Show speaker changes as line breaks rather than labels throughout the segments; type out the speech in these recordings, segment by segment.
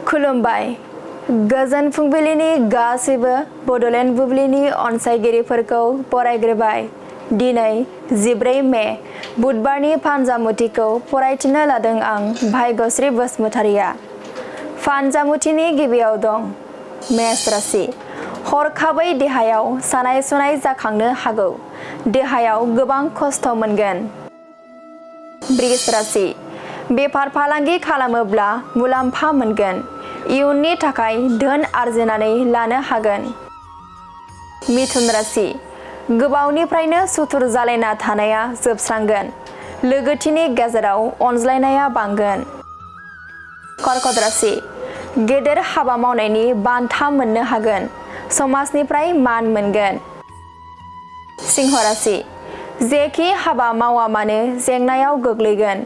खुलुमबाय गोजोन फुंबिलिनि गासैबो बड'लेण्ड बुब्लिनि अनसायगिरिफोरखौ बरायग्रोबाय। दिनै 14 मे बुधबारनि फानजामुथिखौ फरायथिनो लादों आं भाग्यश्री बसुमतारिया। फानजामुथिनि गिबियाव दं मेष राशि। हरखाबै देहायाव सानाय सुनाय जाखांनो हागौ। देहायाव गोबां खस्थ' मोनगोन। वृष राशि। बेफार फालांगि खालामोब्ला मुलाम्फा मोनगोन। इयुननि थाखाय धोन आरजिनानै लानो हागोन। मिथुन राशि। गोबावनिफ्रायनो सुथुर जालायना थानाया जोबस्रांगोन। लोगोथिनि गेजेराव अनज्लायनाया बांगोन। कर्कट राशि। गेदेर हाबा मावनायनि बान्था मोननो हागोन। समाजनिफ्राय मान मोनगोन। सिंह राशि। जेखि हाबा मावा मानो जेंनायाव गोग्लैगोन।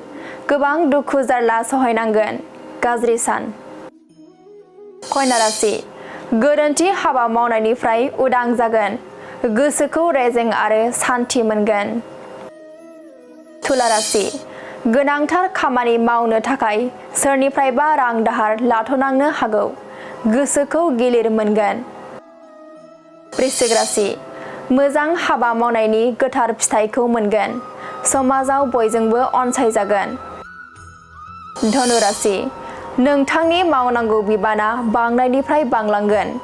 गोबां दुखु जारला सहायनांगोन। गाज्रि सान। कन्या राशि। गोरोन्थि हाबा मावनायनिफ्राय उदां जागोन। गोसोखौ रेजें आरो सान्थि मोनगोन। तुला राशि। गोनांथार खामानि मावनो थाखाय सोरनिफ्रायबा रां दाहार लाथ'नांनो हागौ। गोसोखौ गिलिर मोनगोन। वृश्चिक राशि। मोजां हाबा मावनायनि गोथार फिथाइखौ मोनगोन। समाजाव बयजोंबो अनसायजागोन। धनु राशि। नोंथांनि मावनांगौ बिबाना बांनायनिफ्राय बांलांगोन।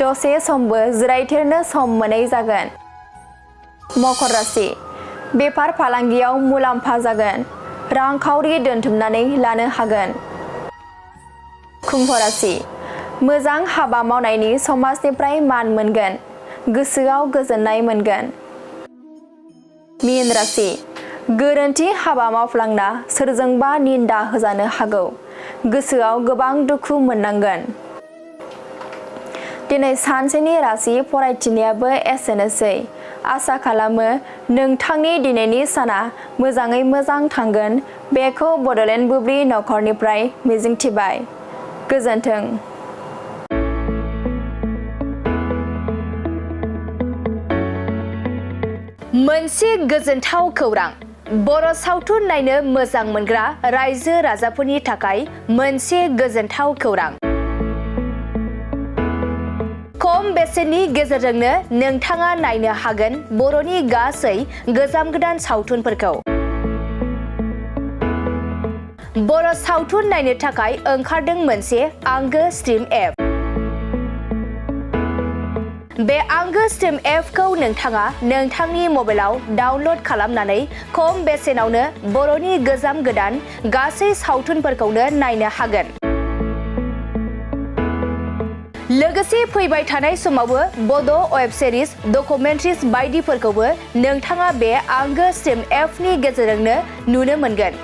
दसे समबो जिरायथेरनो सम मोनै जागोन। मकर राशि। बेफार फालांगियाव मुलाम्फा जागोन। रांखावरि दोनथुमनानै लानो हागोन। कुम्भ राशि। मोजां हाबा मावनायनि समाजनिफ्राय मान मोनगोन। गोसोआव गोजोननाय मोनगोन। मीन राशि। गोरोन्थि हाबा मावफ्लांना सोरजोंबा निन्दा होजानो हागौ। गोसोआव गोबां दुखु मोननांगोन। दिनै सानसेनि राशि फरायथिनायाबो एसेनोसै। आसा खालामो नोंथांनि दिनैनि साना मोजाङै मोजां थांगोन बेखौ बड'लेण्ड बुब्लि नखरनिफ्राय मिजिंथिबाय। गोजोन्थों।
मोनसे गोजोनथाव खौरां। बर' सावथुन नायनो मोजां मोनग्रा रायजो राजाफोरनि थाखाय मोनसे गोजोनथाव खौरां। खम बेसेननि गेजेरजोंनो नोंथाङा नायनो हागोन बर'नि गासै गोजाम गोदान सावथुनफोरखौ। बर' सावथुन नायनो थाखाय ओंखारदों मोनसे आंगो स्ट्रिम एप। बे आंगो स्ट्रिम एपखौ नोंथाङा नोंथांनि मबाइलाव डाउनल'ड खालामनानै खम बेसेनावनो बर'नि गोजाम गोदान गासै सावथुनफोरखौनो नायनो हागोन। लोगोसे फैबाय थानाय समावबो बड' वेब सिरिज, डकुमेन्ट्रिज बायदिफोरखौबो नोंथाङा बे आंगो स्ट्रिम एपनि गेजेरजोंनो नुनो मोनगोन।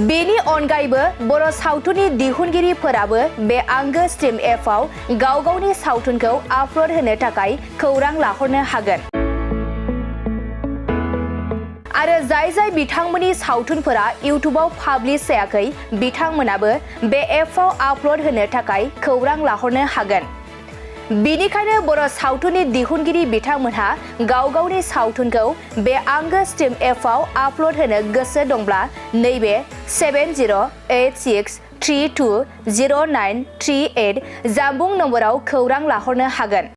बेनि अनगायैबो बर' सावथुननि दिहुनगिरिफोराबो बे आंगो स्ट्रिम एपआव गाव गावनि सावथुनखौ आपल'ड होनो थाखाय खौरां लाहरनो हागोन। आरो जाय बिथांमोननि सावथुनफोरा इउटुबाव पाब्लिश जायाखै बिथांमोनाबो बे एपआव आपल'ड होनो थाखाय खौरां लाहरनो हागोन। बेनिखायनो बर' सावथुननि दिहुनगिरि बिथांमोनहा गाव गावनि सावथुनखौ बे आंगो स्ट्रिम एपआव आपल'ड होनो गोसो दंब्ला नैबे 7086320938 जानबुं नम्बराव खौरां लाहरनो हागोन।